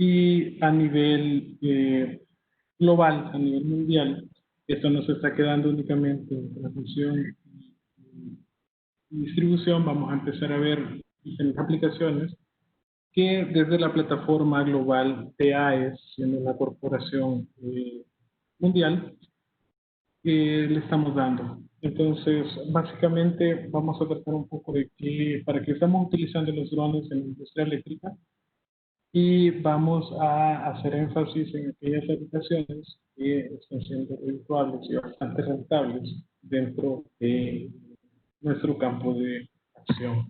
Y a nivel global, a nivel mundial, esto no se está quedando únicamente en transmisión y distribución. Vamos a empezar a ver diferentes aplicaciones que desde la plataforma global de AES, siendo la corporación mundial, le estamos dando. Entonces, básicamente vamos a tratar un poco de para qué estamos utilizando los drones en la industria eléctrica, y vamos a hacer énfasis en aquellas aplicaciones que están siendo redituables y bastante rentables dentro de nuestro campo de acción.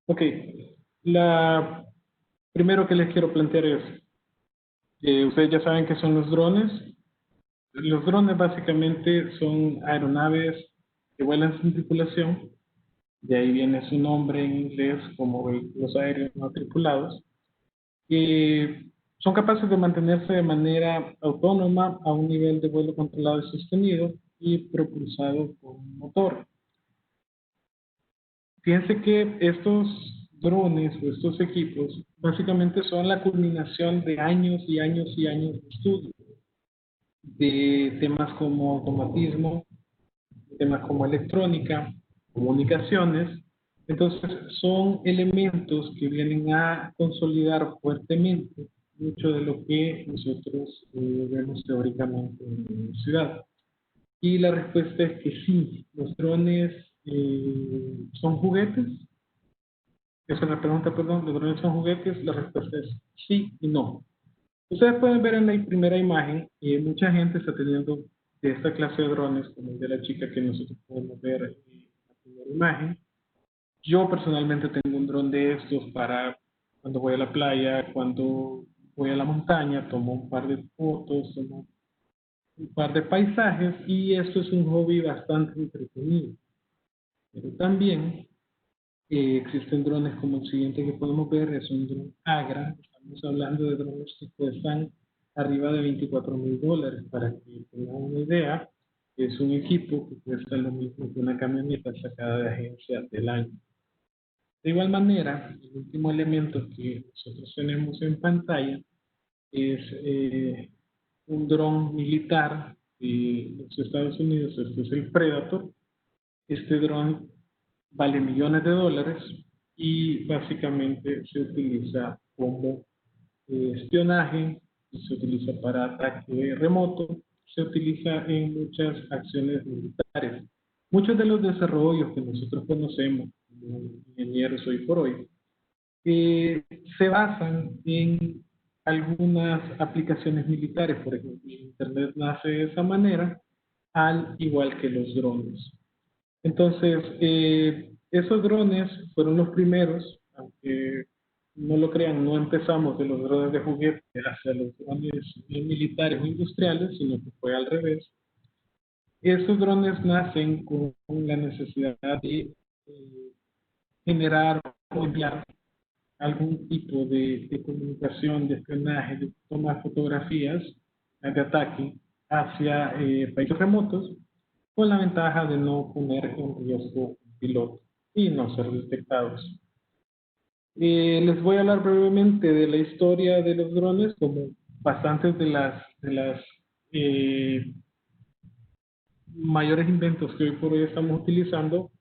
Ok, la primero que les quiero plantear es, ustedes ya saben qué son los drones. Los drones básicamente son aeronaves que vuelan sin tripulación, de ahí viene su nombre en inglés como vehículos aéreos no tripulados, que son capaces de mantenerse de manera autónoma a un nivel de vuelo controlado y sostenido y propulsado por un motor. Fíjense que estos drones o estos equipos básicamente son la culminación de años y años y años de estudio de temas como automatismo, temas como electrónica, comunicaciones. Entonces, son elementos que vienen a consolidar fuertemente mucho de lo que nosotros vemos teóricamente en la universidad. Y la respuesta es que sí, los drones son juguetes. Esa es la pregunta, perdón, ¿los drones son juguetes? La respuesta es sí y no. Ustedes pueden ver en la primera imagen que mucha gente está teniendo de esta clase de drones, como el de la chica que nosotros podemos ver en la primera imagen. Yo personalmente tengo un dron de estos para cuando voy a la playa, cuando voy a la montaña, tomo un par de fotos, tomo un par de paisajes, y esto es un hobby bastante entretenido. Pero también existen drones como el siguiente que podemos ver, es un dron Agra. Estamos hablando de drones que cuestan arriba de $24,000. Para que tengan una idea, es un equipo que cuesta lo mismo que una camioneta sacada de agencia del año. De igual manera, el último elemento que nosotros tenemos en pantalla es un dron militar de los Estados Unidos. Este es el Predator. Este dron vale millones de dólares y básicamente se utiliza como espionaje, se utiliza para ataque remoto, se utiliza en muchas acciones militares. Muchos de los desarrollos que nosotros conocemos como ingenieros hoy por hoy se basan en algunas aplicaciones militares. Por ejemplo, Internet nace de esa manera, al igual que los drones. Entonces, esos drones fueron los primeros, aunque no lo crean, no empezamos de los drones de juguete hacia los drones militares o industriales, sino que fue al revés. Esos drones nacen con la necesidad de generar o enviar algún tipo de comunicación, de espionaje, de toma de fotografías de ataque hacia países remotos, con la ventaja de no poner en riesgo al piloto y no ser detectados. Les voy a hablar brevemente de la historia de los drones, como bastantes de las mayores inventos que hoy por hoy estamos utilizando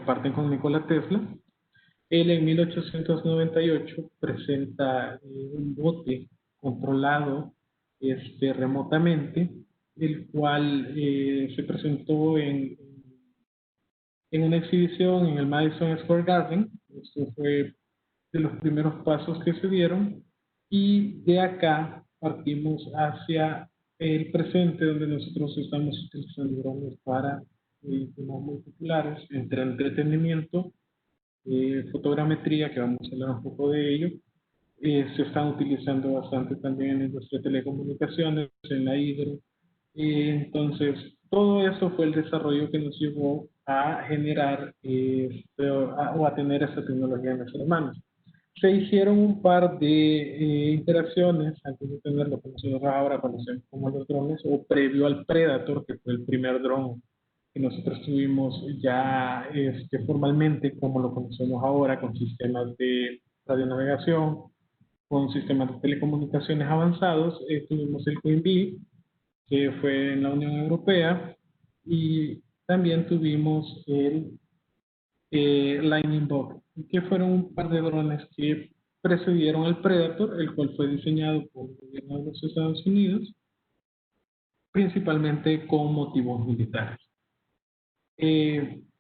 parten con Nikola Tesla. Él en 1898 presenta un bote controlado remotamente, el cual se presentó en una exhibición en el Madison Square Garden. Esto fue de los primeros pasos que se dieron, y de acá partimos hacia el presente, donde nosotros estamos utilizando drones para temas muy populares, entre entretenimiento, fotogrametría, que vamos a hablar un poco de ello. Se están utilizando bastante también en la industria de telecomunicaciones, en la hidro. Entonces, todo eso fue el desarrollo que nos llevó a generar o a tener esta tecnología en nuestras manos. Se hicieron un par de interacciones antes de tener lo que nosotros ahora conocemos como los drones, o previo al Predator, que fue el primer dron que nosotros tuvimos ya formalmente, como lo conocemos ahora, con sistemas de radionavegación, con sistemas de telecomunicaciones avanzados. Tuvimos el QMB, que fue en la Unión Europea, y también tuvimos el Lightning Bug, que fueron un par de drones que precedieron al Predator, el cual fue diseñado por el gobierno de los Estados Unidos, principalmente con motivos militares.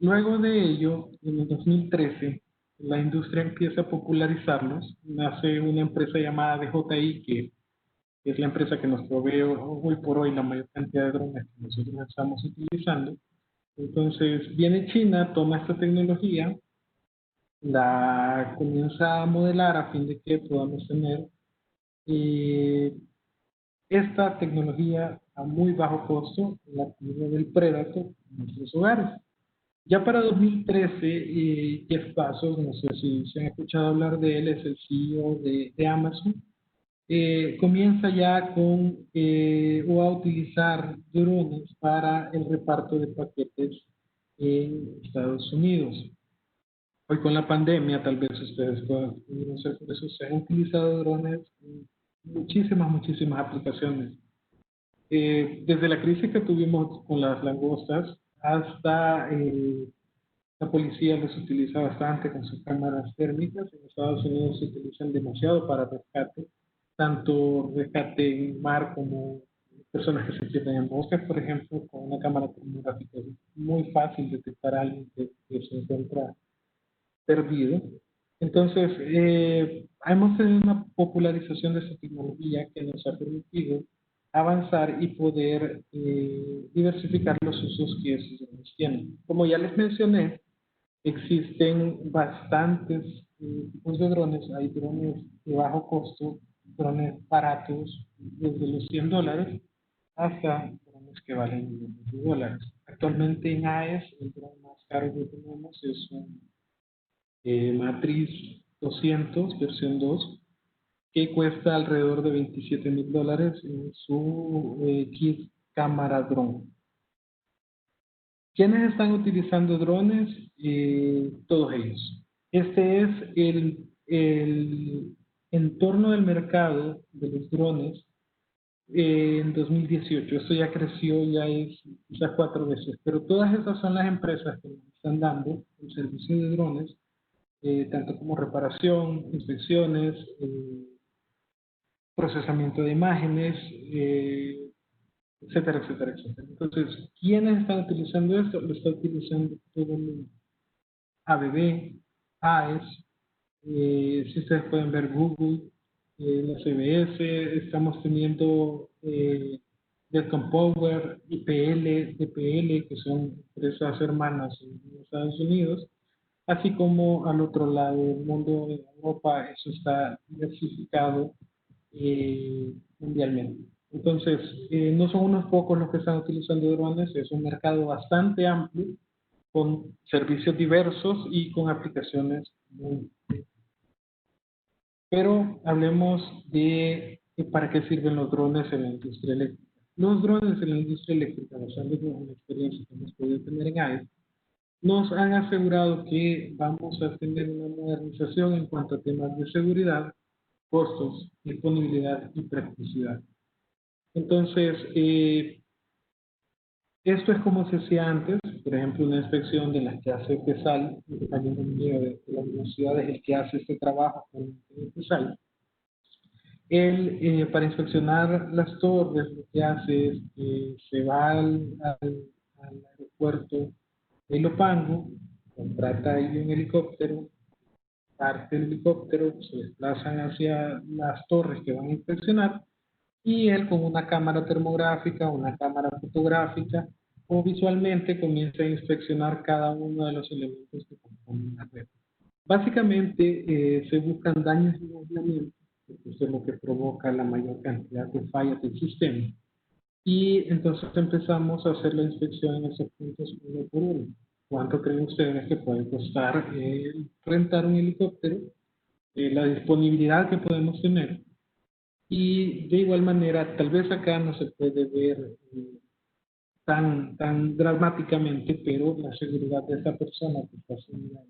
Luego de ello, en el 2013, la industria empieza a popularizarlos. Nace una empresa llamada DJI, que es la empresa que nos provee hoy por hoy la mayor cantidad de drones que nosotros estamos utilizando. Entonces, viene China, toma esta tecnología, la comienza a modelar a fin de que podamos tener eh, esta tecnología a muy bajo costo, la actividad del Predator en nuestros hogares. Ya para 2013, Jeff Bezos, no sé si se han escuchado hablar de él, es el CEO de Amazon, comienza ya con o a utilizar drones para el reparto de paquetes en Estados Unidos. Hoy con la pandemia, tal vez ustedes puedan conocer por eso, se han utilizado drones en muchísimas aplicaciones. Desde la crisis que tuvimos con las langostas hasta la policía los utiliza bastante con sus cámaras térmicas. En Estados Unidos se utilizan demasiado para rescate, tanto rescate en mar como personas que se pierden en bosques, por ejemplo, con una cámara termográfica es muy fácil detectar a alguien que se encuentra perdido. Entonces, hemos tenido una popularización de esta tecnología que nos ha permitido avanzar y poder diversificar los usos que esos drones tienen. Como ya les mencioné, existen bastantes tipos de drones. Hay drones de bajo costo, drones baratos, desde los $100 hasta drones que valen millones de dólares. Actualmente en AES, el drone más caro que tenemos es un Matriz 200, versión 2, que cuesta alrededor de $27,000 en su kit cámara drone. ¿Quiénes están utilizando drones? Todos ellos. Este es el entorno del mercado de los drones en 2018. Esto ya creció, ya es quizás 4 veces, pero todas esas son las empresas que nos están dando el servicio de drones, tanto como reparación, inspecciones, procesamiento de imágenes, etcétera, etcétera, etcétera. Entonces, ¿quiénes están utilizando esto? Lo está utilizando todo el mundo. ABB, AES, si ustedes pueden ver Google, la CBS, estamos teniendo Descom Power, IPL, DPL, que son empresas hermanas en Estados Unidos, así como al otro lado del mundo, en Europa, eso está diversificado mundialmente. Entonces, no son unos pocos los que están utilizando drones, es un mercado bastante amplio, con servicios diversos y con aplicaciones muy... Pero hablemos de para qué sirven los drones en la industria eléctrica. Los drones en la industria eléctrica, basándonos en la experiencia que hemos podido tener en AES, nos han asegurado que vamos a tener una modernización en cuanto a temas de seguridad, costos, disponibilidad y practicidad. Entonces, esto es como se hacía antes, por ejemplo, una inspección de las que hace PESAL, el compañero mío de la universidad es el que hace este trabajo con PESAL. Él, para inspeccionar las torres, lo que hace es que se va al aeropuerto de Ilopango, contrata ahí un helicóptero, parte el helicóptero, se desplazan hacia las torres que van a inspeccionar y él con una cámara termográfica, una cámara fotográfica o visualmente comienza a inspeccionar cada uno de los elementos que componen la red. Básicamente se buscan daños en el aislamiento, que es lo que provoca la mayor cantidad de fallas del sistema. Y entonces empezamos a hacer la inspección en esos puntos uno por uno. ¿Cuánto creen ustedes que puede costar rentar un helicóptero? La disponibilidad que podemos tener. Y de igual manera, tal vez acá no se puede ver tan dramáticamente, pero la seguridad de esa persona que está haciendo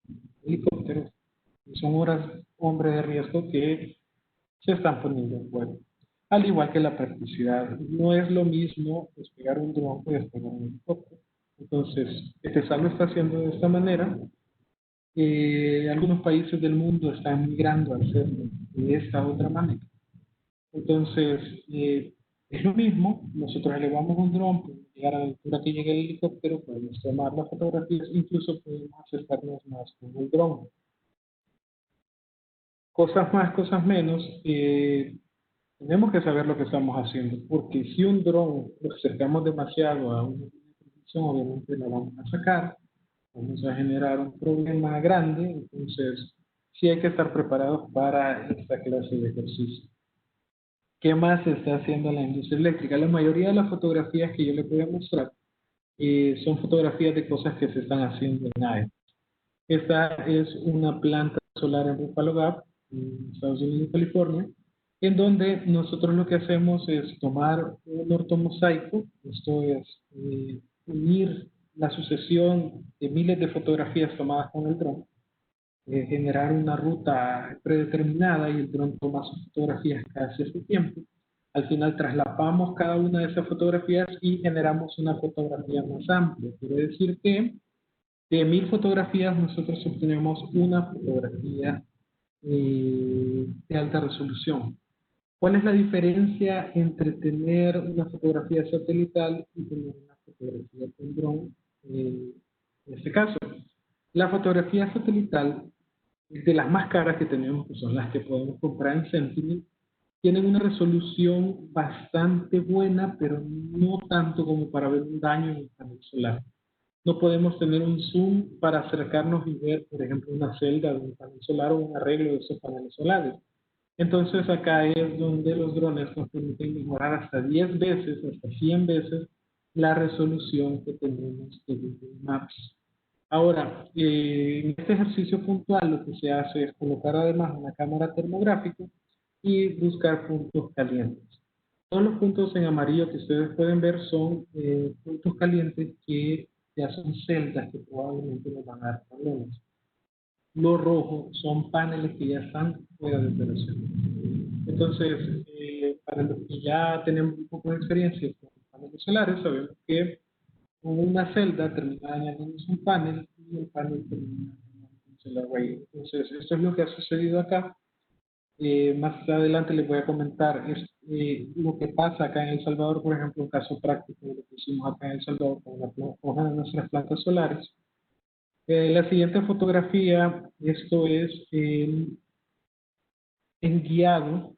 el helicóptero son horas, hombres de riesgo que se están poniendo en juego. Al igual que la practicidad, no es lo mismo despegar un dron que despegar un helicóptero. Entonces, ETESA lo está haciendo de esta manera. Algunos países del mundo están migrando a hacerlo de esta otra manera. Entonces, es lo mismo, nosotros elevamos un dron, podemos llegar a la altura que llegue el helicóptero, podemos tomar las fotografías, incluso podemos acercarnos más con el dron. Cosas más, cosas menos, tenemos que saber lo que estamos haciendo, porque si un dron lo acercamos demasiado a una posición, obviamente lo vamos a sacar, vamos a generar un problema grande, entonces sí hay que estar preparados para esta clase de ejercicio. ¿Qué más se está haciendo en la industria eléctrica? La mayoría de las fotografías que yo les voy a mostrar son fotografías de cosas que se están haciendo en AE. Esta es una planta solar en Buffalo Gap, en Estados Unidos, California, en donde nosotros lo que hacemos es tomar un ortomosaico, esto es unir la sucesión de miles de fotografías tomadas con el dron, generar una ruta predeterminada y el dron toma sus fotografías cada cierto tiempo. Al final traslapamos cada una de esas fotografías y generamos una fotografía más amplia. Quiere decir que de 1000 fotografías nosotros obtenemos una fotografía de alta resolución. ¿Cuál es la diferencia entre tener una fotografía satelital y tener una fotografía con dron? En este caso, la fotografía satelital, de las más caras que tenemos, que son las que podemos comprar en Sentinel, tienen una resolución bastante buena, pero no tanto como para ver un daño en el panel solar. No podemos tener un zoom para acercarnos y ver, por ejemplo, una celda de un panel solar o un arreglo de esos paneles solares. Entonces acá es donde los drones nos permiten mejorar hasta 10 veces, hasta 100 veces la resolución que tenemos de Google Maps. Ahora, en este ejercicio puntual lo que se hace es colocar además una cámara termográfica y buscar puntos calientes. Todos los puntos en amarillo que ustedes pueden ver son puntos calientes que ya son celdas que probablemente nos van a dar problemas. Los rojos son paneles que ya están fuera de operación. Entonces, para los que ya tenemos un poco de experiencia con paneles solares, sabemos que con una celda termina dañándonos un panel y el panel termina dañándonos el agua. Entonces, esto es lo que ha sucedido acá. Más adelante les voy a comentar lo que pasa acá en El Salvador, por ejemplo, un caso práctico de lo que hicimos acá en El Salvador con una de nuestras plantas solares. La siguiente fotografía, esto es en guiado,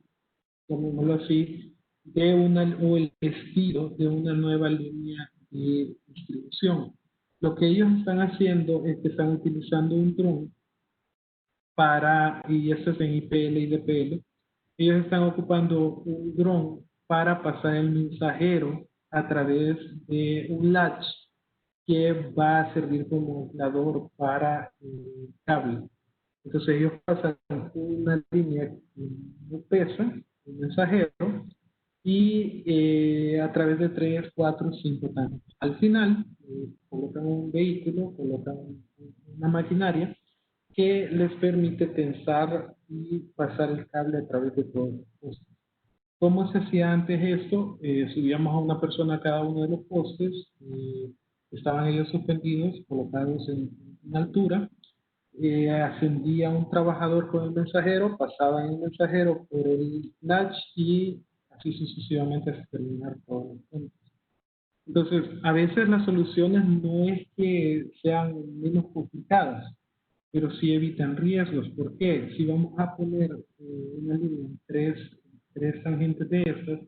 llamémoslo así, o el estilo de una nueva línea de distribución. Lo que ellos están haciendo es que están utilizando un dron y esto es en IPL y DPL, ellos están ocupando un dron para pasar el mensajero a través de un latch que va a servir como aislador para el cable. Entonces ellos pasan una línea que no pesa, un mensajero, y a través de 3, 4, 5 tanques. Al final, colocan un vehículo, colocan una maquinaria que les permite tensar y pasar el cable a través de todo el poste. ¿Cómo se hacía antes esto? Subíamos a una persona a cada uno de los postes, estaban ellos suspendidos, colocados en altura, ascendía un trabajador con el mensajero, pasaba en el mensajero por el latch y así sucesivamente hasta terminar todos los puntos. Entonces, a veces las soluciones no es que sean menos complicadas, pero sí evitan riesgos. ¿Por qué? Si vamos a poner una línea en tres tangentes de estas,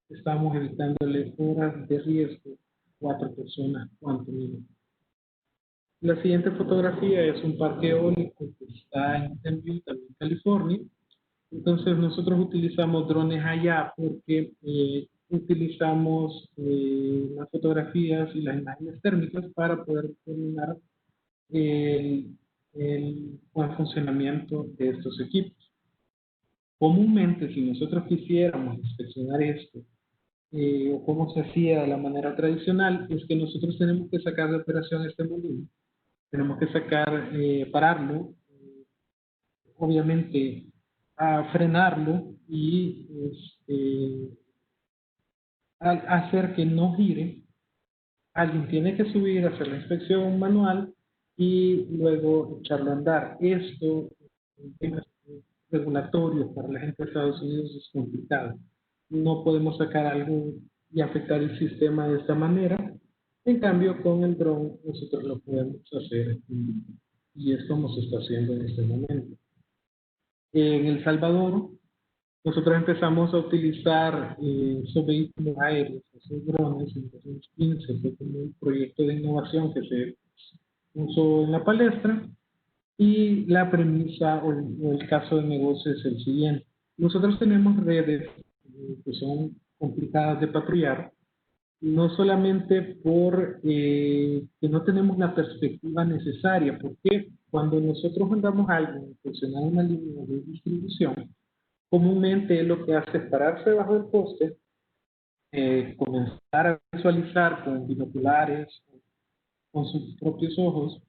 estamos evitándole horas de riesgo a 4 personas, cuanto mínimo. La siguiente fotografía es un parque eólico que está en Mountain también en California. Entonces nosotros utilizamos drones allá porque utilizamos las fotografías y las imágenes térmicas para poder determinar el buen funcionamiento de estos equipos. Comúnmente, si nosotros quisiéramos inspeccionar esto o cómo se hacía de la manera tradicional, es que nosotros tenemos que sacar de operación este molino, tenemos que pararlo, obviamente a frenarlo y hacer que no gire. Alguien tiene que subir, hacer la inspección manual y luego echarlo a andar. Esto, en temas regulatorios para la gente de Estados Unidos, es complicado. No podemos sacar algo y afectar el sistema de esta manera. En cambio, con el dron nosotros lo podemos hacer y es como se está haciendo en este momento. En El Salvador, nosotros empezamos a utilizar esos vehículos aéreos, esos drones, en 2015, fue como un proyecto de innovación que se puso en la palestra y la premisa o el caso de negocio es el siguiente. Nosotros tenemos redes que son complicadas de patrullar, no solamente por que no tenemos la perspectiva necesaria, porque cuando nosotros mandamos a alguien a funcionar una línea de distribución, comúnmente él lo que hace es pararse debajo del poste, comenzar a visualizar con binoculares, con sus propios ojos,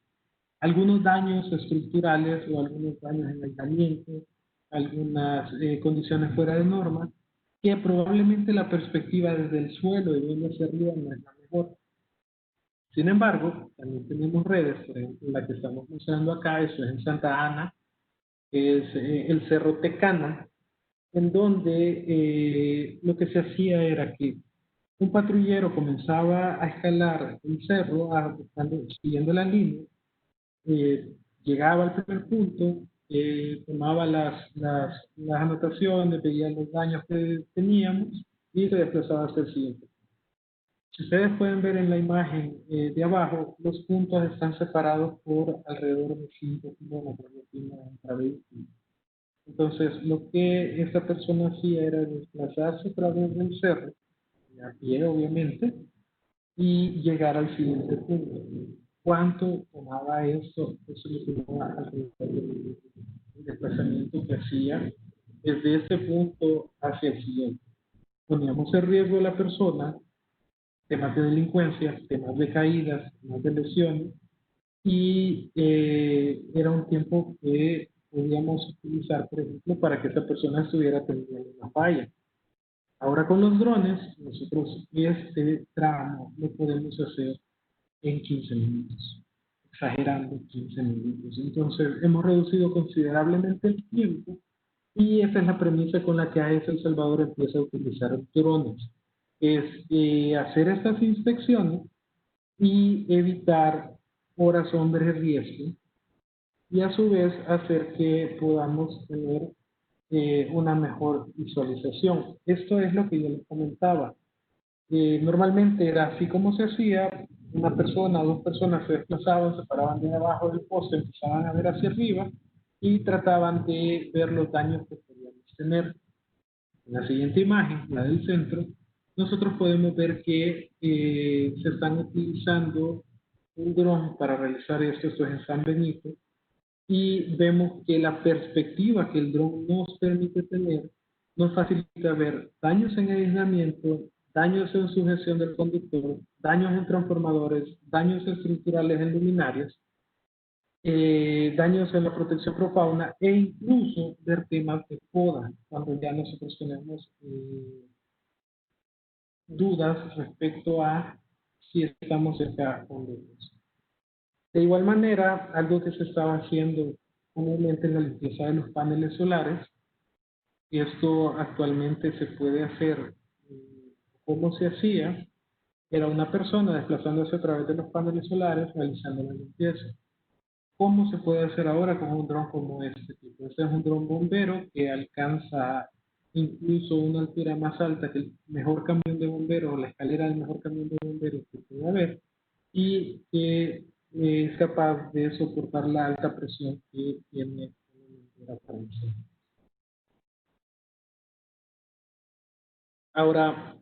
algunos daños estructurales o algunos daños en el caliente, algunas condiciones fuera de norma, que probablemente la perspectiva desde el suelo y viendo hacia arriba no es la mejor. Sin embargo, también tenemos redes, por ejemplo, la que estamos mostrando acá, eso es en Santa Ana, que es el Cerro Tecana, en donde lo que se hacía era que un patrullero comenzaba a escalar el cerro, siguiendo la línea, llegaba al primer punto, tomaba las anotaciones, veía los daños que teníamos y se desplazaba hasta el siguiente. Si ustedes pueden ver en la imagen de abajo, los puntos están separados por alrededor de 5 kilómetros de vehículo. Entonces, lo que esta persona hacía era desplazarse a través del cerro, a pie obviamente, y llegar al siguiente punto. ¿Cuánto tomaba esto? Eso le tomaba alrededor del desplazamiento que hacía desde este punto hacia el siguiente. Poníamos en riesgo a la persona, temas de delincuencia, temas de caídas, temas de lesiones, y era un tiempo que podíamos utilizar, por ejemplo, para que esa persona estuviera atendiendo una falla. Ahora con los drones, nosotros este tramo lo podemos hacer en 15 minutos, exagerando 15 minutos. Entonces, hemos reducido considerablemente el tiempo y esa es la premisa con la que AES El Salvador empieza a utilizar drones. Es hacer estas inspecciones y evitar horas hombres de riesgo y a su vez hacer que podamos tener una mejor visualización. Esto es lo que yo les comentaba. Normalmente era así como se hacía, una persona o dos personas se desplazaban, se paraban de abajo del poste, empezaban a ver hacia arriba y trataban de ver los daños que podíamos tener. En la siguiente imagen, la del centro, nosotros podemos ver que se están utilizando un dron para realizar esto es en San Benito, y vemos que la perspectiva que el dron nos permite tener nos facilita ver daños en el aislamiento, daños en sujeción del conductor, daños en transformadores, daños estructurales en luminarias, daños en la protección profauna e incluso ver temas de poda cuando ya nosotros tenemos dudas respecto a si estamos cerca o lejos. De igual manera, algo que se estaba haciendo comúnmente en la limpieza de los paneles solares, y esto actualmente se puede hacer como se hacía, era una persona desplazándose a través de los paneles solares realizando la limpieza. ¿Cómo se puede hacer ahora con un dron como este tipo? Este es un dron bombero que alcanza incluso una altura más alta que el mejor camión de bomberos, o la escalera del mejor camión de bomberos que puede haber, y que es capaz de soportar la alta presión que tiene la prensa. Ahora,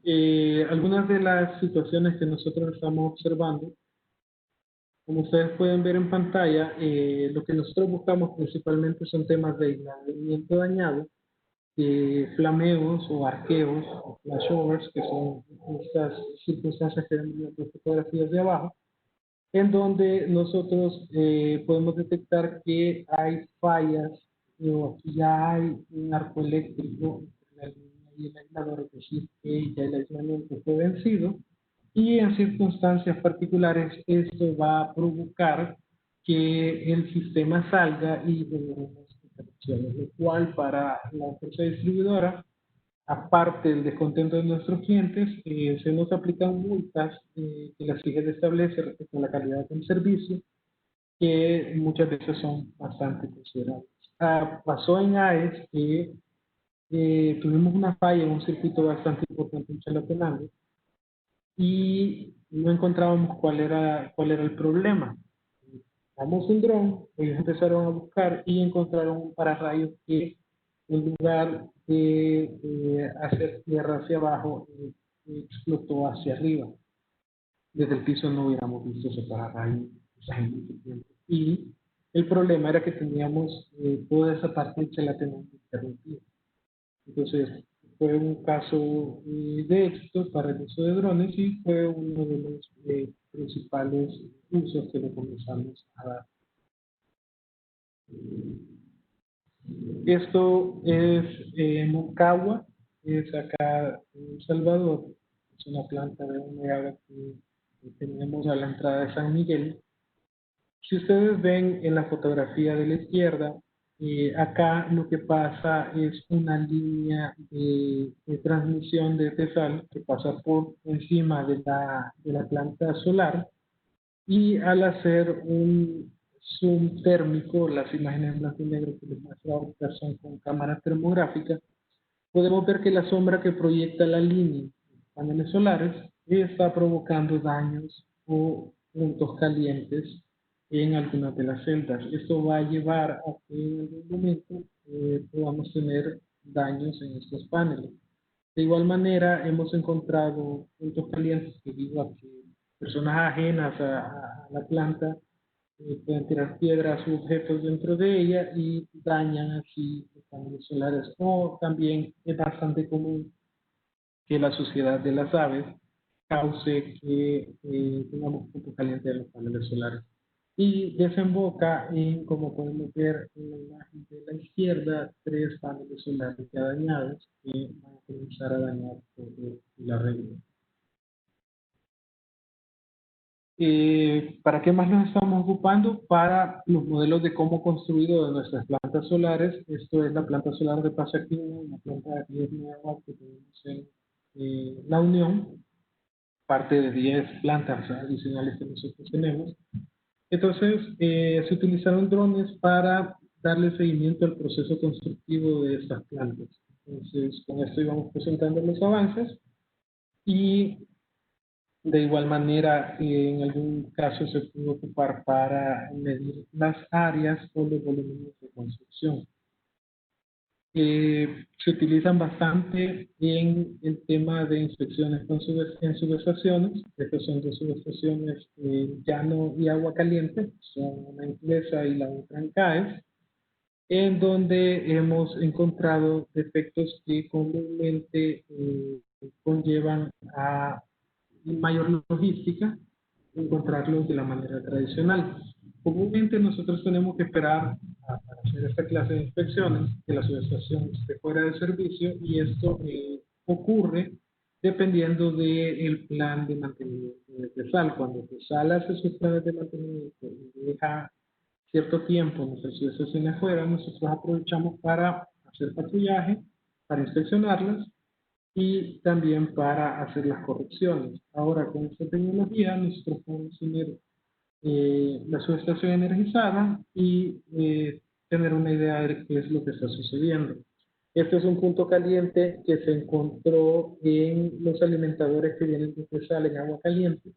algunas de las situaciones que nosotros estamos observando, como ustedes pueden ver en pantalla, lo que nosotros buscamos principalmente son temas de aislamiento dañado, flameos o arqueos, o flashovers, que son estas circunstancias que vemos en las fotografías de abajo, en donde nosotros podemos detectar que hay fallas o ya hay un arco eléctrico entre la línea y el aislador, es decir, que ya el aislamiento fue vencido, y en circunstancias particulares esto va a provocar que el sistema salga y generemos interrupciones, lo cual para la empresa distribuidora, aparte del descontento de nuestros clientes, se nos aplican multas que la CIGED establece respecto a la calidad del servicio, que muchas veces son bastante considerables. Pasó en AES que tuvimos una falla en un circuito bastante importante en Chalatenango y no encontrábamos cuál era el problema. Damos un dron, ellos empezaron a buscar y encontraron un pararrayos que en lugar de hacer tierra hacia abajo, explotó hacia arriba. Desde el piso no hubiéramos visto ese pararrayos en mucho tiempo. Y el problema era que teníamos toda esa parte hecha la teníamos interrumpida. Entonces, fue un caso de éxito para el uso de drones y fue uno de los principales usos que le comenzamos a dar. Esto es Moncagua, es acá en El Salvador, es una planta de un megawatt que tenemos a la entrada de San Miguel. Si ustedes ven en la fotografía de la izquierda, acá lo que pasa es una línea de transmisión de Tesal que pasa por encima de la planta solar, y al hacer un zoom térmico, las imágenes en blanco y negro que les muestro ahorita son con cámara termográfica, podemos ver que la sombra que proyecta la línea de paneles solares está provocando daños o puntos calientes en algunas de las celdas. Esto va a llevar a que en algún momento podamos tener daños en estos paneles. De igual manera, hemos encontrado puntos calientes debido a que personas ajenas a la planta pueden tirar piedras u objetos dentro de ella y dañan así los paneles solares. O también es bastante común que la suciedad de las aves cause que tengamos punto caliente en los paneles solares. Y desemboca en, como podemos ver en la imagen de la izquierda, 3 paneles solares ya dañados que van a comenzar a dañar todo la red. ¿Para qué más nos estamos ocupando? Para los modelos de cómo construido de nuestras plantas solares. Esto es la planta solar de Pasaquina, una planta de 10 megawatts que tenemos en La Unión, parte de 10 plantas adicionales que nosotros tenemos. Entonces, se utilizaron drones para darle seguimiento al proceso constructivo de estas plantas. Entonces, con esto íbamos presentando los avances y de igual manera, en algún caso se pudo ocupar para medir las áreas o los volúmenes de construcción. Se utilizan bastante en el tema de inspecciones en subestaciones. Estas son dos subestaciones, llano y agua caliente, son una en Clesa y la otra en CAES, en donde hemos encontrado defectos que comúnmente conllevan a mayor logística encontrarlos de la manera tradicional. Comúnmente nosotros tenemos que esperar para hacer esta clase de inspecciones que la subestación esté fuera de servicio, y esto ocurre dependiendo del plan de mantenimiento de Tesal. Cuando Tesal hace sus planes de mantenimiento y deja cierto tiempo nuestras subestaciones afuera, nosotros aprovechamos para hacer patrullaje, para inspeccionarlas y también para hacer las correcciones. Ahora, con esta tecnología, nosotros podemos tener la subestación energizada y tener una idea de qué es lo que está sucediendo. Este es un punto caliente que se encontró en los alimentadores que vienen de sal en agua caliente.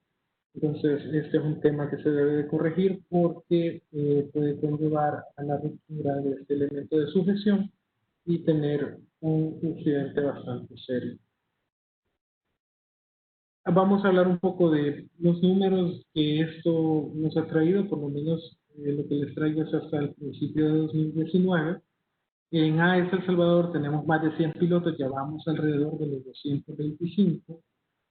Entonces, este es un tema que se debe de corregir porque puede conllevar a la ruptura de este elemento de sujeción y tener un incidente bastante serio. Vamos a hablar un poco de los números que esto nos ha traído, por lo menos lo que les traigo es hasta el principio de 2019. En AES El Salvador tenemos más de 100 pilotos, ya vamos alrededor de los 225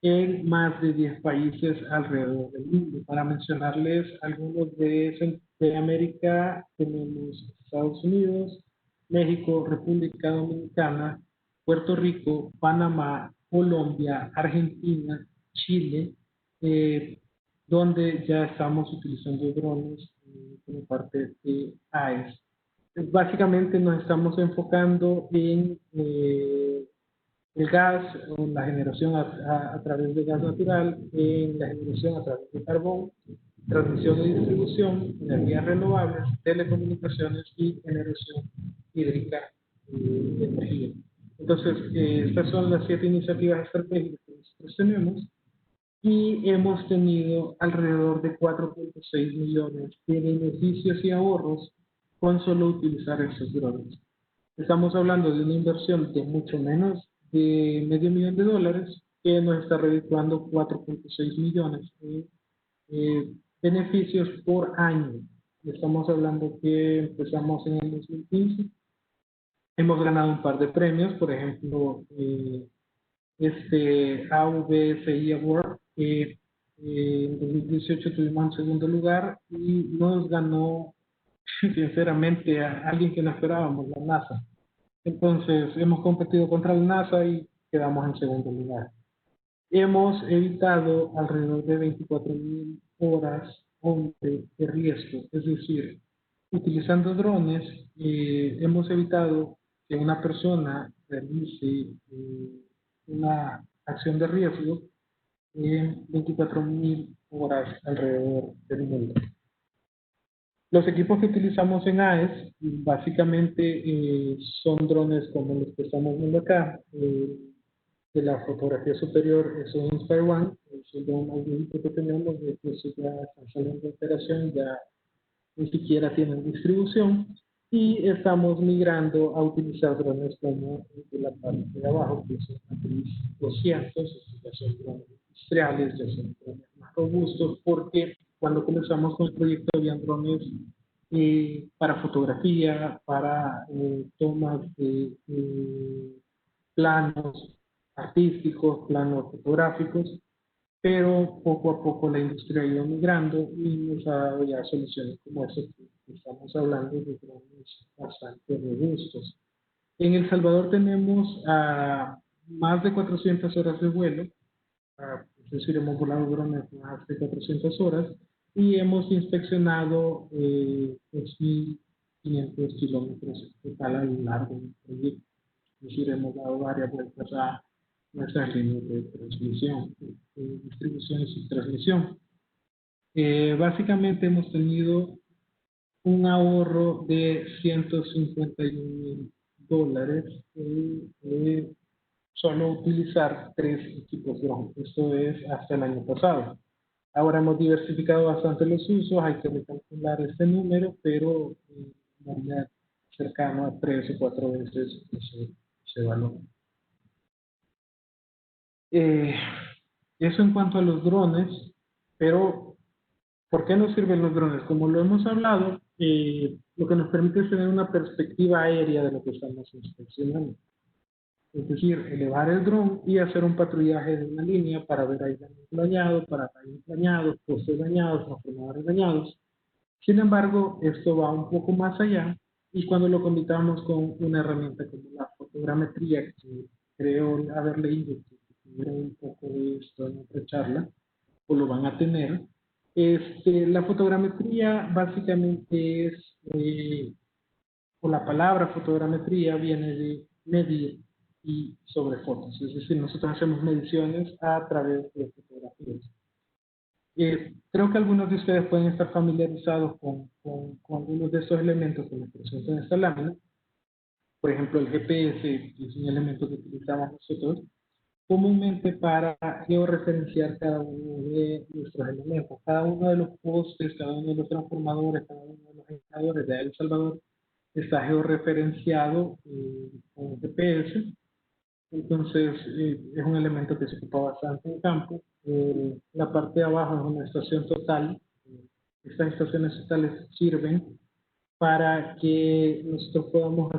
en más de 10 países alrededor del mundo. Para mencionarles algunos de América, tenemos Estados Unidos, México, República Dominicana, Puerto Rico, Panamá, Colombia, Argentina, Chile, donde ya estamos utilizando drones como parte de AES. Básicamente nos estamos enfocando en el gas, o la generación a través de gas natural, en la generación a través de carbón, transmisión y distribución, energías renovables, telecomunicaciones y generación hídrica de energía. Entonces, estas son las 7 iniciativas estratégicas que nosotros tenemos y hemos tenido alrededor de 4.6 millones de beneficios y ahorros con solo utilizar estos drones. Estamos hablando de una inversión de mucho menos de $500,000 que nos está redituando 4.6 millones de beneficios por año. Estamos hablando que empezamos en el 2015. Hemos ganado un par de premios, por ejemplo, AVSI Award, en 2018 tuvimos en segundo lugar y nos ganó, sinceramente, a alguien que no esperábamos, la NASA. Entonces, hemos competido contra la NASA y quedamos en segundo lugar. Hemos evitado alrededor de 24.000 horas hombre de riesgo, es decir, utilizando drones, hemos evitado que una persona realice una acción de riesgo en 24.000 horas alrededor del mundo. Los equipos que utilizamos en AES básicamente son drones como los que estamos viendo acá. De la fotografía superior es un Inspire One, es el drone más viejito que tenemos, de que eso ya está saliendo de operación, ya ni siquiera tienen distribución. Y estamos migrando a utilizar drones como de la parte de abajo, que son Matriz 200, ya son drones industriales, ya son drones más robustos, porque cuando comenzamos con el proyecto habían drones para fotografía, para tomas de planos artísticos, planos fotográficos, pero poco a poco la industria ha ido migrando y nos ha dado ya soluciones como esas que estamos hablando de drones bastante robustos. En El Salvador tenemos más de 400 horas de vuelo, es decir, hemos volado drones más de 400 horas y hemos inspeccionado 2.500 kilómetros total a lo largo del proyecto. Es decir, hemos dado varias vueltas a nuestras líneas de transmisión, distribución y transmisión. Básicamente hemos tenido un ahorro de $151,000 solo utilizar 3 equipos drone. Esto es hasta el año pasado. Ahora hemos diversificado bastante los usos, hay que recalcular este número, pero varía cercano a 3 o 4 veces ese valor. Eso en cuanto a los drones, pero ¿por qué nos sirven los drones? Como lo hemos hablado, lo que nos permite es tener una perspectiva aérea de lo que estamos inspeccionando. Es decir, elevar el dron y hacer un patrullaje de una línea para ver aislamiento dañado, para tallos dañados, postes dañados, transformadores dañados. Sin embargo, esto va un poco más allá y cuando lo combinamos con una herramienta como la fotogrametría, que creo haber leído que tuvieron un poco de esto en otra charla, o lo van a tener, la fotogrametría básicamente es, o la palabra fotogrametría viene de medir y sobre fotos, es decir, nosotros hacemos mediciones a través de fotografías. Creo que algunos de ustedes pueden estar familiarizados con algunos de estos elementos que les presento en esta lámina. Por ejemplo, el GPS es un elemento que utilizamos nosotros comúnmente para georreferenciar cada uno de nuestros elementos. Cada uno de los postes, cada uno de los transformadores, cada uno de los generadores de El Salvador está georreferenciado con GPS. Entonces, es un elemento que se ocupa bastante en campo. La parte de abajo es una estación total. Estas estaciones totales sirven para que nosotros podamos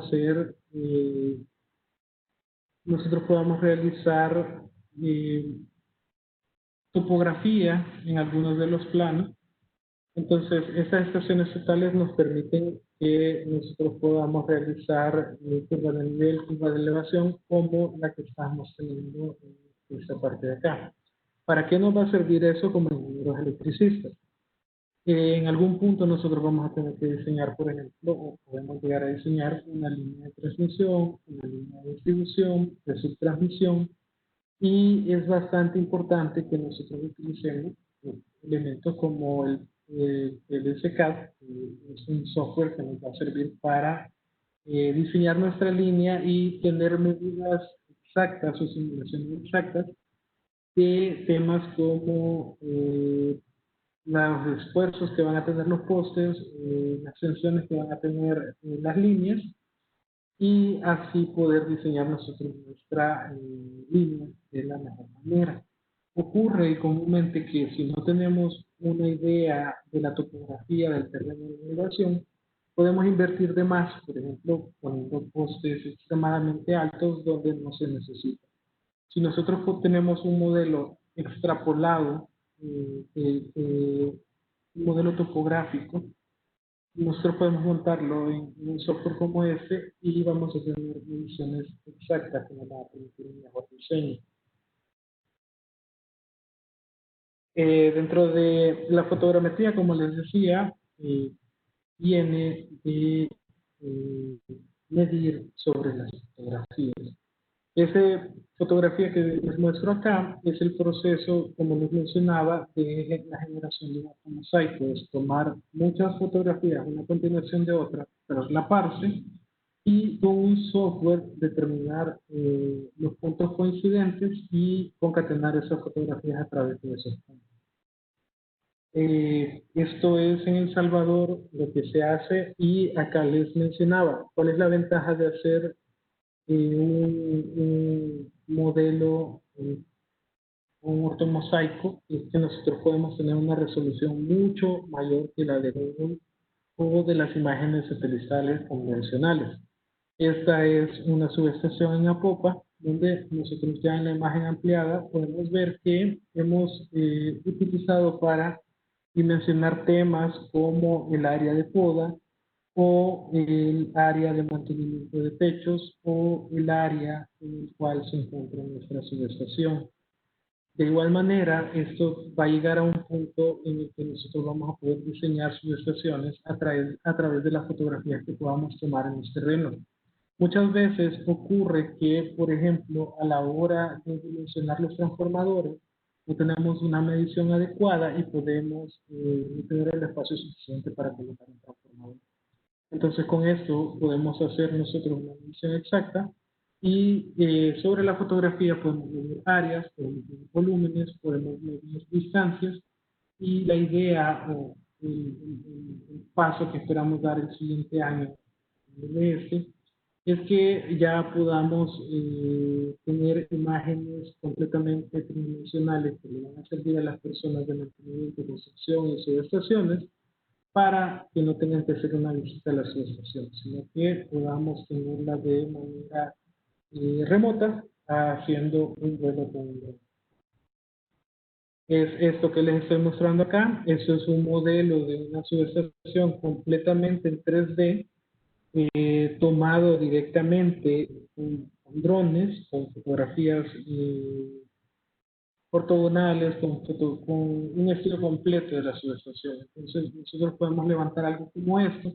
realizar topografía en algunos de los planos. Entonces, estas estaciones totales nos permiten que nosotros podamos realizar curvas de nivel, curvas de elevación, como la que estamos teniendo en esta parte de acá. ¿Para qué nos va a servir eso como ingenieros electricistas? En algún punto nosotros vamos a tener que diseñar, por ejemplo, o podemos llegar a diseñar una línea de transmisión, una línea de distribución, de subtransmisión, y es bastante importante que nosotros utilicemos elementos como el SCAD, que es un software que nos va a servir para diseñar nuestra línea y tener medidas exactas o simulaciones exactas de temas como los esfuerzos que van a tener los postes, las tensiones que van a tener las líneas, y así poder diseñar nosotros nuestra línea de la mejor manera. Ocurre comúnmente que si no tenemos una idea de la topografía del terreno de elevación, podemos invertir de más, por ejemplo, poniendo postes extremadamente altos donde no se necesita. Si nosotros tenemos un modelo extrapolado, un modelo topográfico, nosotros podemos montarlo en un software como este y vamos a tener mediciones exactas que nos van a permitir un mejor diseño. Dentro de la fotogrametría, como les decía, viene de medir sobre las fotografías. Esa fotografía que les muestro acá es el proceso, como les mencionaba, de la generación de un mosaico. Es tomar muchas fotografías, una a continuación de otra, traslaparse y con un software determinar los puntos coincidentes y concatenar esas fotografías a través de esos puntos. Esto es en El Salvador lo que se hace, y acá les mencionaba cuál es la ventaja de hacer un modelo, un ortomosaico. Es que nosotros podemos tener una resolución mucho mayor que la de Google o de las imágenes satelitales convencionales. Esta es una subestación en Apopa, donde nosotros ya en la imagen ampliada podemos ver que hemos utilizado para dimensionar temas como el área de poda, o el área de mantenimiento de techos, o el área en el cual se encuentra nuestra subestación. De igual manera, esto va a llegar a un punto en el que nosotros vamos a poder diseñar subestaciones a través de las fotografías que podamos tomar en los terrenos. Muchas veces ocurre que, por ejemplo, a la hora de dimensionar los transformadores, no tenemos una medición adecuada y podemos no tener el espacio suficiente para colocar un transformador. Entonces, con esto podemos hacer nosotros una medición exacta, y sobre la fotografía podemos medir áreas, podemos medir volúmenes, podemos medir distancias, y la idea o el paso que esperamos dar el siguiente año de este es que ya podamos tener imágenes completamente tridimensionales que le van a servir a las personas de mantenimiento, construcción y subestaciones, para que no tengan que hacer una visita a la subestación, sino que podamos tenerla de manera remota, haciendo un vuelo con un dron. Es esto que les estoy mostrando acá. Eso es un modelo de una subestación completamente en 3D, tomado directamente con drones, con fotografías ortogonales, con un estilo completo de la subestación. Entonces, nosotros podemos levantar algo como esto,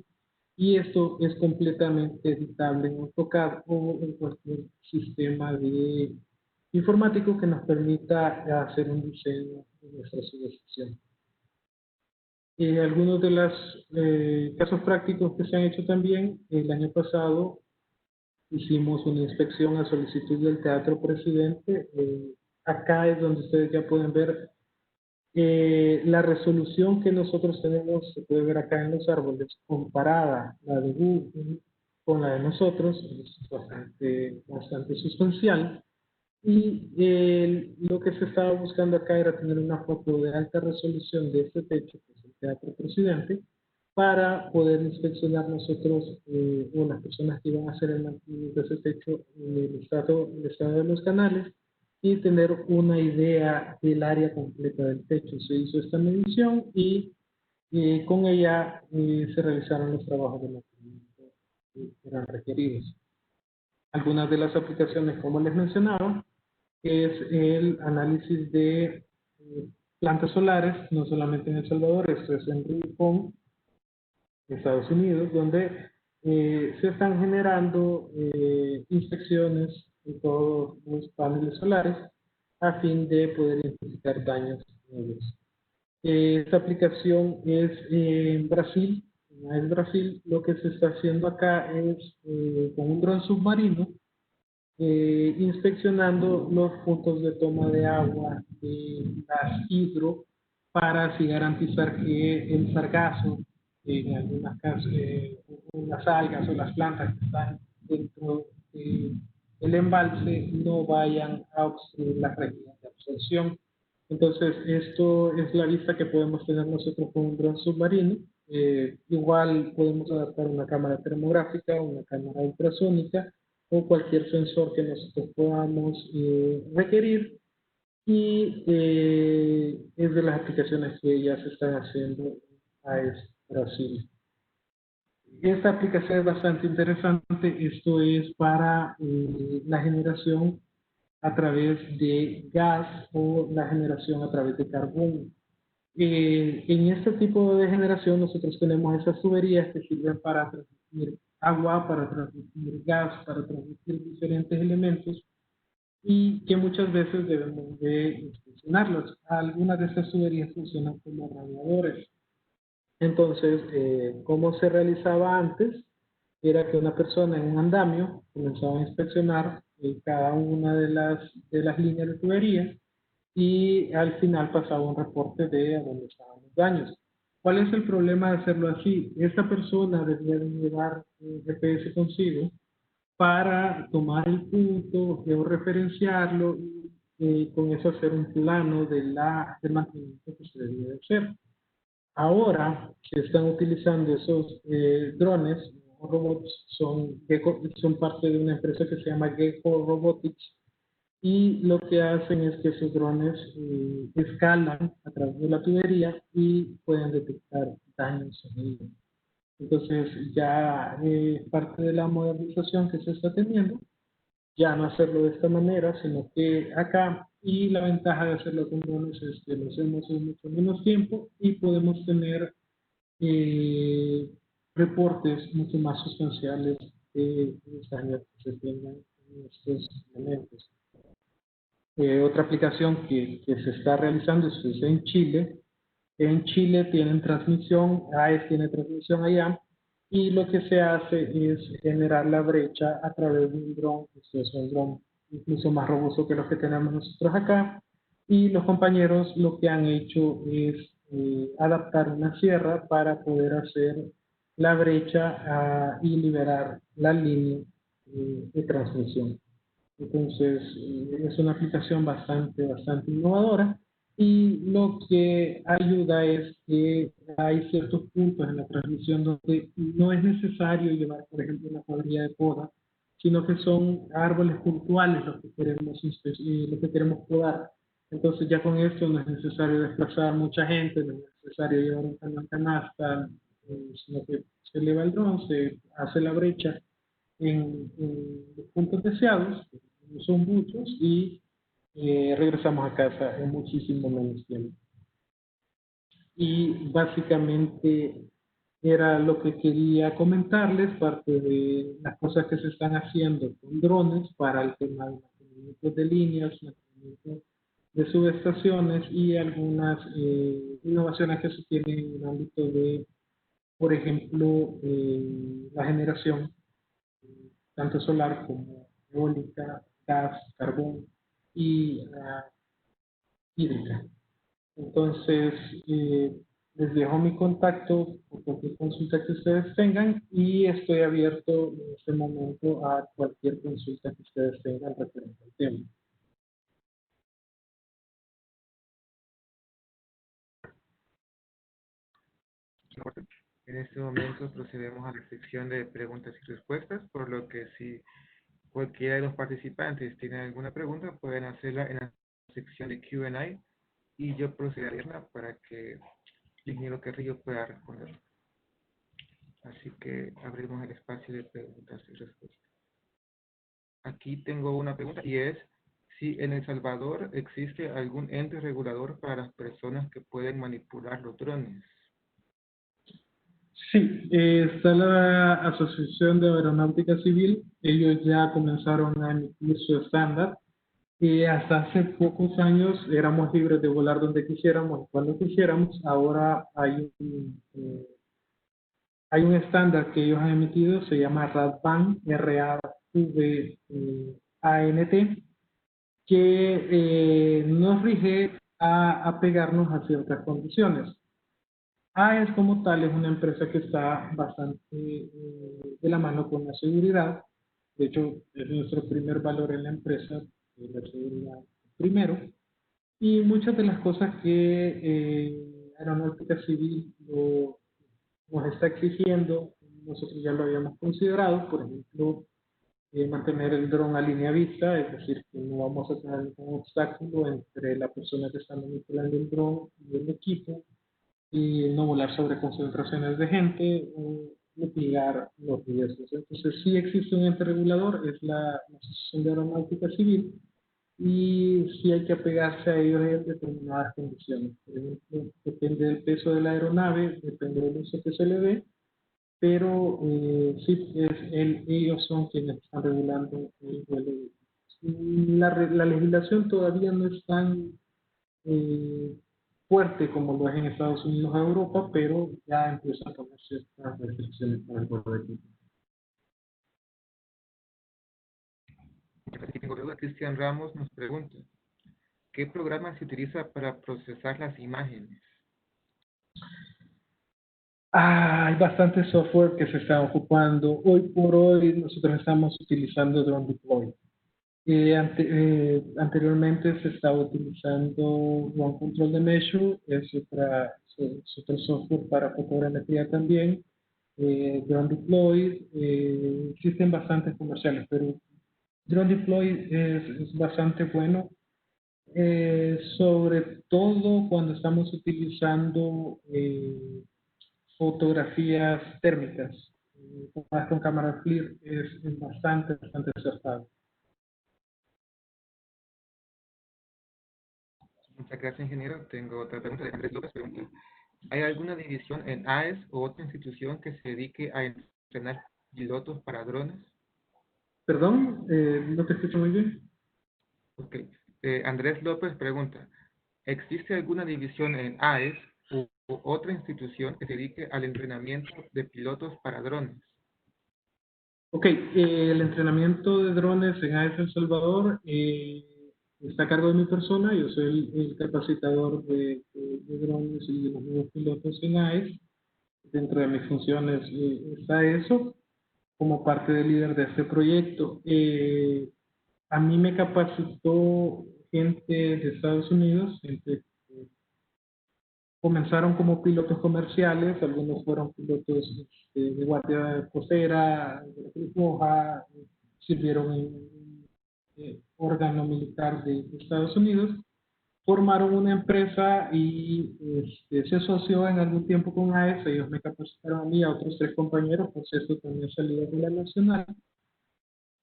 y esto es completamente editable en AutoCAD o en cualquier sistema informático que nos permita hacer un diseño de nuestra subestación. Algunos de los casos prácticos que se han hecho también: el año pasado hicimos una inspección a solicitud del Teatro Presidente. Acá es donde ustedes ya pueden ver la resolución que nosotros tenemos. Se puede ver acá en los árboles, comparada la de Google con la de nosotros, es bastante sustancial. Y lo que se estaba buscando acá era tener una foto de alta resolución de este techo, que es el Teatro Presidente, para poder inspeccionar nosotros o las personas que iban a hacer el mantenimiento de ese techo, el estado de los canales y tener una idea del área completa del techo. Se hizo esta medición y con ella se realizaron los trabajos de mantenimiento que eran requeridos. Algunas de las aplicaciones, como les mencionaba, es el análisis de plantas solares, no solamente en El Salvador, esto es en Rincón, Estados Unidos, donde se están generando inspecciones de todos los paneles solares a fin de poder identificar daños nuevos. Esta aplicación es en Brasil. En Brasil lo que se está haciendo acá es con un dron submarino inspeccionando los puntos de toma de agua de las hidro para así garantizar que el sargazo, en algunas casos, las algas o las plantas que están dentro del embalse no vayan a obstruir las reglas de absorción. Entonces, esto es la vista que podemos tener nosotros con un dron submarino. Igual podemos adaptar una cámara termográfica, una cámara ultrasónica, o cualquier sensor que nosotros podamos requerir y es de las aplicaciones que ya se están haciendo a Brasil. Esta aplicación es bastante interesante. Esto es para la generación a través de gas o la generación a través de carbón. En este tipo de generación nosotros tenemos esas tuberías que sirven para transmitir agua, para transmitir gas, para transmitir diferentes elementos y que muchas veces debemos de inspeccionarlos. Algunas de estas tuberías funcionan como radiadores. Entonces, ¿cómo se realizaba antes? Era que una persona en un andamio comenzaba a inspeccionar cada una de las líneas de tubería y al final pasaba un reporte de a dónde estaban los daños. ¿Cuál es el problema de hacerlo así? Esta persona debía de llevar un GPS consigo para tomar el punto, georreferenciarlo y con eso hacer un plano del mantenimiento que se debía de hacer. Ahora se están utilizando esos drones o robots, son parte de una empresa que se llama Gecko Robotics, y lo que hacen es que esos drones escalan a través de la tubería y pueden detectar daños en ella. Entonces ya parte de la modernización que se está teniendo, ya no hacerlo de esta manera, sino que acá, y la ventaja de hacerlo con drones es que lo hacemos en mucho menos tiempo y podemos tener eh, reportes mucho más sustanciales de los daños que se tengan en estos elementos. Otra aplicación que se está realizando es en Chile. En Chile tienen transmisión, AES tiene transmisión allá, y lo que se hace es generar la brecha a través de un dron, este es un dron incluso más robusto que los que tenemos nosotros acá, y los compañeros lo que han hecho es adaptar una sierra para poder hacer la brecha y liberar la línea de transmisión. Entonces, es una aplicación bastante innovadora y lo que ayuda es que hay ciertos puntos en la transmisión donde no es necesario llevar, por ejemplo, una cuadrilla de poda, sino que son árboles puntuales los que queremos podar. Entonces, ya con esto no es necesario desplazar mucha gente, no es necesario llevar un camión canasta, sino que se eleva el dron, se hace la brecha en los puntos deseados, no son muchos, y regresamos a casa en muchísimo menos tiempo. Y básicamente era lo que quería comentarles, parte de las cosas que se están haciendo con drones para el tema de mantenimiento de líneas, mantenimiento de subestaciones y algunas innovaciones que se tienen en el ámbito de, por ejemplo, la generación tanto solar como eólica, gas, carbón y hídrica. Entonces, les dejo mi contacto por cualquier consulta que ustedes tengan y estoy abierto en este momento a cualquier consulta que ustedes tengan referente al tema. En este momento procedemos a la sección de preguntas y respuestas, por lo que si cualquiera de los participantes tiene alguna pregunta, pueden hacerla en la sección de Q&A y yo procederé a hacerla para que el ingeniero Carrillo pueda responder. Así que abrimos el espacio de preguntas y respuestas. Aquí tengo una pregunta y es si en El Salvador existe algún ente regulador para las personas que pueden manipular los drones. Sí, está la Asociación de Aeronáutica Civil. Ellos ya comenzaron a emitir su estándar. Y hasta hace pocos años éramos libres de volar donde quisiéramos, cuando quisiéramos. Ahora hay un estándar que ellos han emitido, se llama RADVAN, R-A-V-A-N-T, que nos rige a pegarnos a ciertas condiciones. AES como tal es una empresa que está bastante de la mano con la seguridad. De hecho, es nuestro primer valor en la empresa, la seguridad primero. Y muchas de las cosas que Aeronáutica Civil nos está exigiendo, nosotros ya lo habíamos considerado. Por ejemplo, mantener el dron a línea vista, es decir, que no vamos a tener ningún obstáculo entre la persona que está manipulando el dron y el equipo, y no volar sobre concentraciones de gente o mitigar los riesgos. Entonces, sí existe un ente regulador, es la Asociación de Aeronáutica Civil, y sí hay que apegarse a ellos en determinadas condiciones. Por ejemplo, depende del peso de la aeronave, depende del uso que se le dé, pero sí, ellos son quienes están regulando el vuelo. La legislación todavía no es tan eh, fuerte como lo es en Estados Unidos o Europa, pero ya empieza a poner ciertas restricciones para el vuelo de equipo. Aquí tengo duda. Cristian Ramos nos pregunta, ¿qué programa se utiliza para procesar las imágenes? Hay bastante software que se está ocupando. Hoy por hoy nosotros estamos utilizando Drone Deploy. Anteriormente se estaba utilizando Drone Control de Measure, es otro software para fotogrametría también. Drone Deploy, existen bastantes comerciales, pero Drone Deploy es bastante bueno, sobre todo cuando estamos utilizando fotografías térmicas. Con cámara FLIR es bastante acertado. Muchas gracias, ingeniero. Tengo otra pregunta de Andrés López. Pregunta, ¿hay alguna división en AES o otra institución que se dedique a entrenar pilotos para drones? Perdón, no te escucho muy bien. Ok. Andrés López pregunta, ¿existe alguna división en AES o otra institución que se dedique al entrenamiento de pilotos para drones? Ok, el entrenamiento de drones en AES El Salvador está a cargo de mi persona. Yo soy el capacitador de drones y de los nuevos pilotos en AES. Dentro de mis funciones está eso, como parte del líder de este proyecto. A mí me capacitó gente de Estados Unidos, gente que comenzaron como pilotos comerciales. Algunos fueron pilotos de guardia costera, de la Cruz Roja, sirvieron en órgano militar de Estados Unidos, formaron una empresa y se asoció en algún tiempo con AES. Ellos me capacitaron a mí y a otros 3 compañeros, por cierto, también salidos de la Nacional,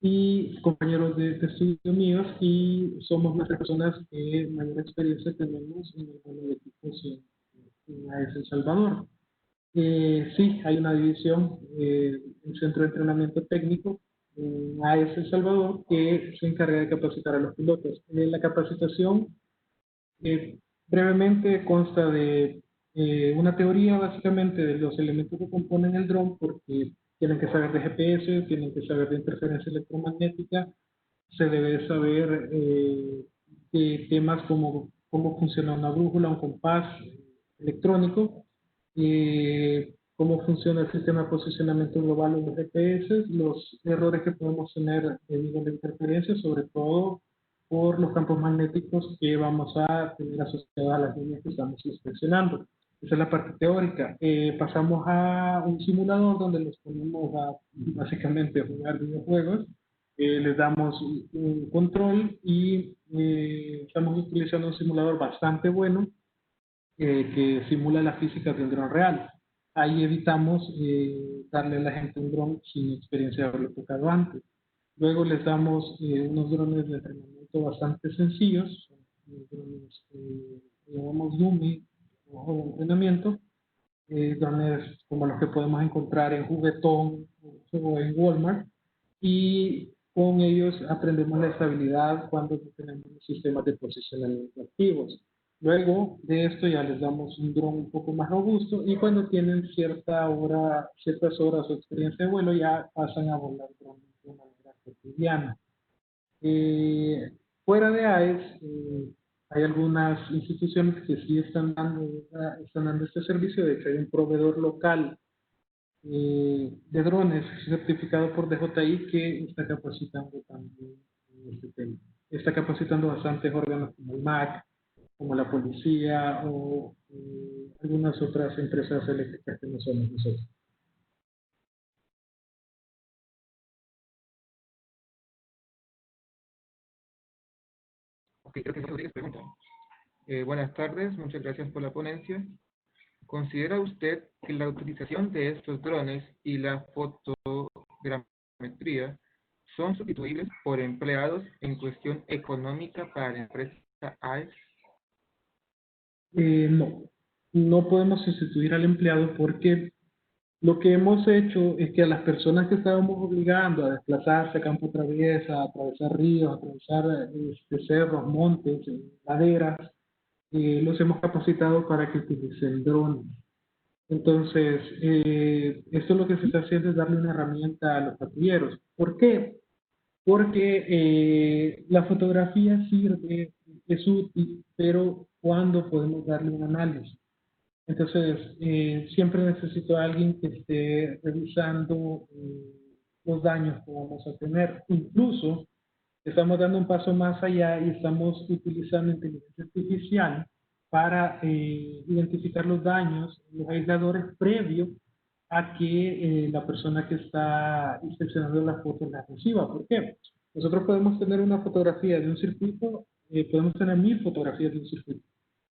y compañeros de estudio míos, y somos las personas que mayor experiencia tenemos en el vuelo de equipos en AES El Salvador. Sí, hay una división, un centro de entrenamiento técnico en AES El Salvador, que se encarga de capacitar a los pilotos. La capacitación brevemente consta de una teoría básicamente de los elementos que componen el dron, porque tienen que saber de GPS, tienen que saber de interferencia electromagnética, se debe saber de temas como cómo funciona una brújula, un compás electrónico, cómo funciona el sistema de posicionamiento global de los GPS, los errores que podemos tener debido a la interferencia, sobre todo por los campos magnéticos que vamos a tener asociados a las líneas que estamos inspeccionando. Esa es la parte teórica. Pasamos a un simulador donde los ponemos a básicamente jugar videojuegos. Les damos un control y estamos utilizando un simulador bastante bueno que simula la física de un dron real. Ahí evitamos darle a la gente un dron sin experiencia de haberlo tocado antes. Luego les damos unos drones de entrenamiento bastante sencillos, drones llamamos Dummy o de entrenamiento, drones como los que podemos encontrar en Juguetón o en Walmart, y con ellos aprendemos la estabilidad cuando tenemos los sistemas de posicionamiento activos. Luego de esto ya les damos un dron un poco más robusto y cuando tienen ciertas horas o experiencia de vuelo ya pasan a volar drones de una manera cotidiana. Eh, Fuera de AES, hay algunas instituciones que sí están dando este servicio. De hecho, hay un proveedor local de drones certificado por DJI que está capacitando también en este tema. Está capacitando bastantes órganos como el MAC, como la policía o algunas otras empresas eléctricas que no somos nosotros. Ok, creo que Rodríguez pregunta. Buenas tardes, muchas gracias por la ponencia. ¿Considera usted que la utilización de estos drones y la fotogrametría son sustituibles por empleados en cuestión económica para la empresa AES? No, no podemos sustituir al empleado porque lo que hemos hecho es que a las personas que estábamos obligando a desplazarse a campo traviesa, a atravesar ríos, a atravesar cerros, montes, laderas, los hemos capacitado para que utilicen drones. Entonces, esto lo que se está haciendo es darle una herramienta a los patrulleros. ¿Por qué? Porque la fotografía sirve, es útil, pero ¿cuándo podemos darle un análisis? Entonces, siempre necesito a alguien que esté revisando los daños que vamos a tener. Incluso, estamos dando un paso más allá y estamos utilizando inteligencia artificial para identificar los daños, los aisladores previo a que la persona que está inspeccionando la foto la reciba. ¿Por qué? Nosotros podemos tener una fotografía de un circuito, podemos tener 1000 fotografías de un circuito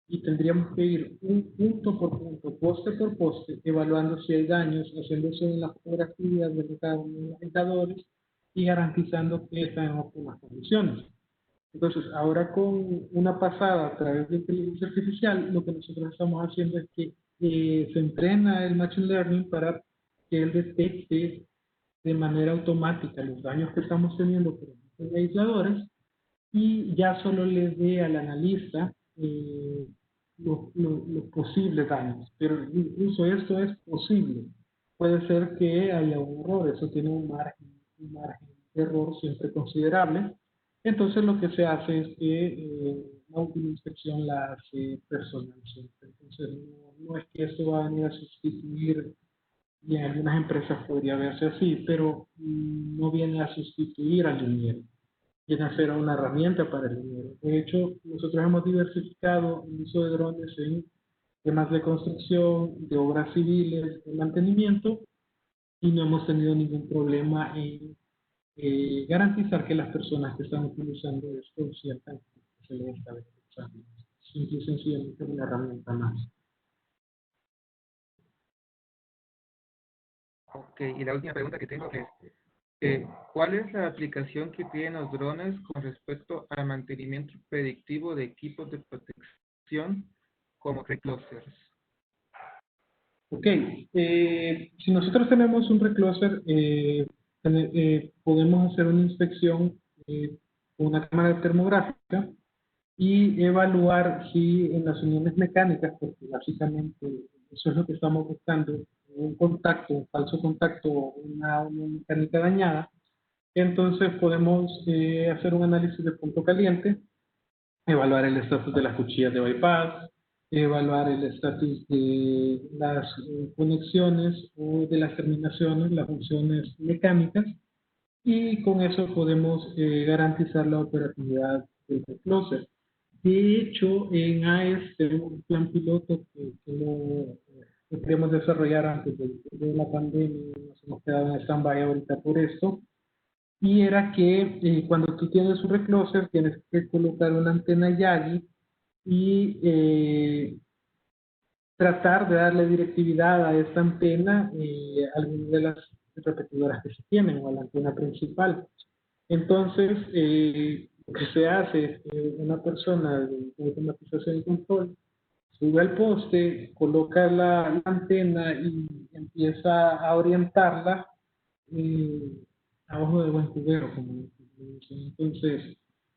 y tendríamos que ir punto por punto, poste por poste, evaluando si hay daños, haciendo eso en la fotografía de cada uno de los indicadores y garantizando que están en óptimas condiciones. Entonces, ahora con una pasada a través de inteligencia artificial, lo que nosotros estamos haciendo es que se entrena el Machine Learning para que él detecte de manera automática los daños que estamos teniendo por ejemplo, en aisladores y ya solo le dé al analista los posibles daños. Pero incluso esto es posible. Puede ser que haya un error, eso tiene un margen de error siempre considerable. Entonces lo que se hace es que la última inspección la hace personal siempre. Entonces no es que esto va a venir a sustituir, y en algunas empresas podría verse así, pero no viene a sustituir al ingeniero, viene a ser una herramienta para el ingeniero. De hecho, nosotros hemos diversificado el uso de drones en temas de construcción, de obras civiles, de mantenimiento, y no hemos tenido ningún problema en garantizar que las personas que están utilizando esto sientan que se les está beneficiando. Simple y sencillamente una herramienta más. Ok, y la última pregunta que tengo es, ¿cuál es la aplicación que tienen los drones con respecto al mantenimiento predictivo de equipos de protección como reclosers? Ok, si nosotros tenemos un recloser, podemos hacer una inspección con una cámara termográfica y evaluar si en las uniones mecánicas, porque básicamente eso es lo que estamos buscando, un contacto, un falso contacto, una unión mecánica dañada, entonces podemos hacer un análisis de punto caliente, evaluar el estatus de las cuchillas de bypass, evaluar el estatus de las conexiones o de las terminaciones, las funciones mecánicas, y con eso podemos garantizar la operatividad del closet. De hecho, en AES tenemos un plan piloto que queremos desarrollar antes de la pandemia, nos hemos quedado en stand-by ahorita por esto, y era que cuando tú tienes un recloser tienes que colocar una antena Yagi y tratar de darle directividad a esta antena a alguna de las repetidoras que se tienen o a la antena principal. Entonces, lo que se hace es que una persona de automatización y control sube al poste, coloca la antena y empieza a orientarla eh, abajo de buen cubero, como dicen. Entonces,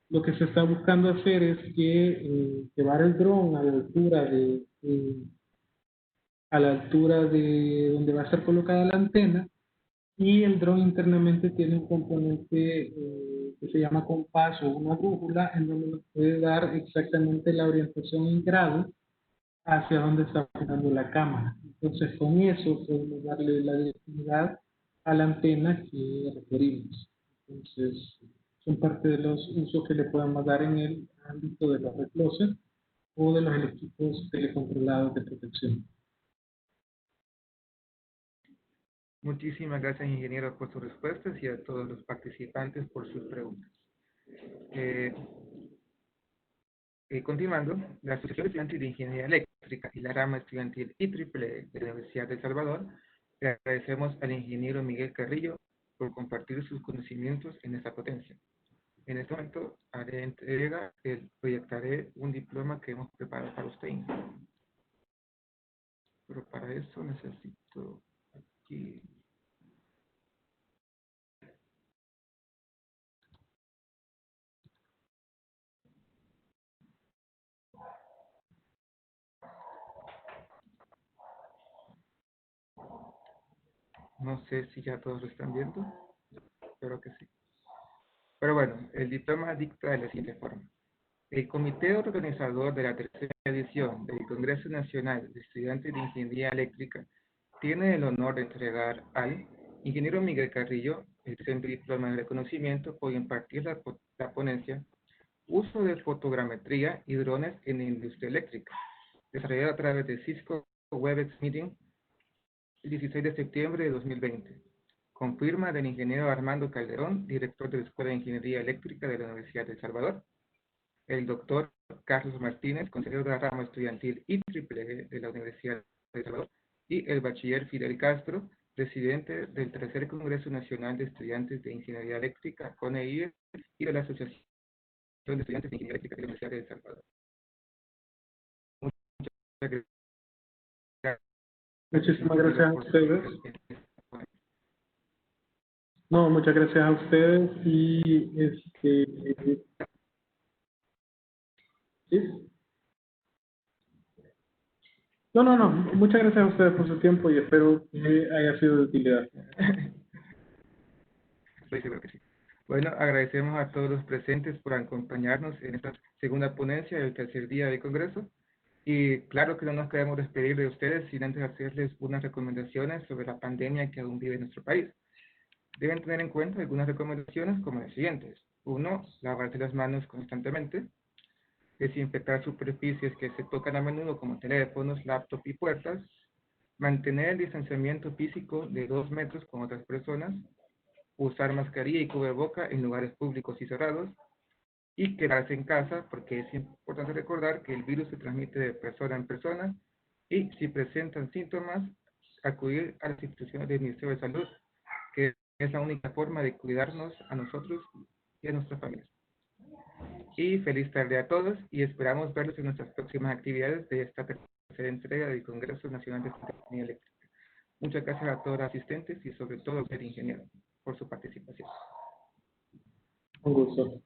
lo que se está buscando hacer es que llevar el dron a la altura de donde va a estar colocada la antena, y el dron internamente tiene un componente que se llama compás o una brújula, en donde nos puede dar exactamente la orientación en grado hacia dónde está apuntando la cámara. Entonces, con eso podemos darle la direccionalidad a la antena que requerimos. Entonces, son parte de los usos que le podemos dar en el ámbito de los recloses o de los equipos telecontrolados de protección. Muchísimas gracias, ingeniero, por sus respuestas y a todos los participantes por sus preguntas. Eh, Continuando, la Asociación Estudiantil de Ingeniería Eléctrica y la rama estudiantil IEEE de la Universidad de El Salvador, le agradecemos al ingeniero Miguel Carrillo por compartir sus conocimientos en esta potencia. En este momento haré entrega, proyectaré un diploma que hemos preparado para usted. Pero para eso necesito aquí. No sé si ya todos lo están viendo, espero que sí. Pero bueno, el diploma dicta de la siguiente forma. El comité organizador de la tercera edición del Congreso Nacional de Estudiantes de Ingeniería Eléctrica tiene el honor de entregar al ingeniero Miguel Carrillo el presente diploma de reconocimiento por impartir la ponencia Uso de fotogrametría y drones en la industria eléctrica, desarrollada a través de Cisco Webex Meeting el 16 de septiembre de 2020, con firma del ingeniero Armando Calderón, director de la Escuela de Ingeniería Eléctrica de la Universidad de El Salvador, el doctor Carlos Martínez, consejero de la rama estudiantil IEEE de la Universidad de El Salvador, y el bachiller Fidel Castro, presidente del Tercer Congreso Nacional de Estudiantes de Ingeniería Eléctrica, CONEIE, y de la Asociación de Estudiantes de Ingeniería Eléctrica de la Universidad de El Salvador. Muchas gracias. Muchísimas gracias a ustedes. No, muchas gracias a ustedes y ¿sí? No, muchas gracias a ustedes por su tiempo y espero que haya sido de utilidad. Estoy seguro que sí. Bueno, agradecemos a todos los presentes por acompañarnos en esta segunda ponencia del tercer día del Congreso. Y claro que no nos queremos despedir de ustedes sin antes hacerles unas recomendaciones sobre la pandemia que aún vive en nuestro país. Deben tener en cuenta algunas recomendaciones como las siguientes. 1. Lavarse las manos constantemente. Desinfectar superficies que se tocan a menudo como teléfonos, laptops y puertas. Mantener el distanciamiento físico de 2 metros con otras personas. Usar mascarilla y cubreboca en lugares públicos y cerrados. Y quedarse en casa, porque es importante recordar que el virus se transmite de persona en persona, y si presentan síntomas, acudir a las instituciones del Ministerio de Salud, que es la única forma de cuidarnos a nosotros y a nuestras familias. Y feliz tarde a todos, y esperamos verlos en nuestras próximas actividades de esta tercera entrega del Congreso Nacional de Ingeniería Eléctrica. Muchas gracias a todos los asistentes y sobre todo a usted, ingeniero, por su participación. Un gusto.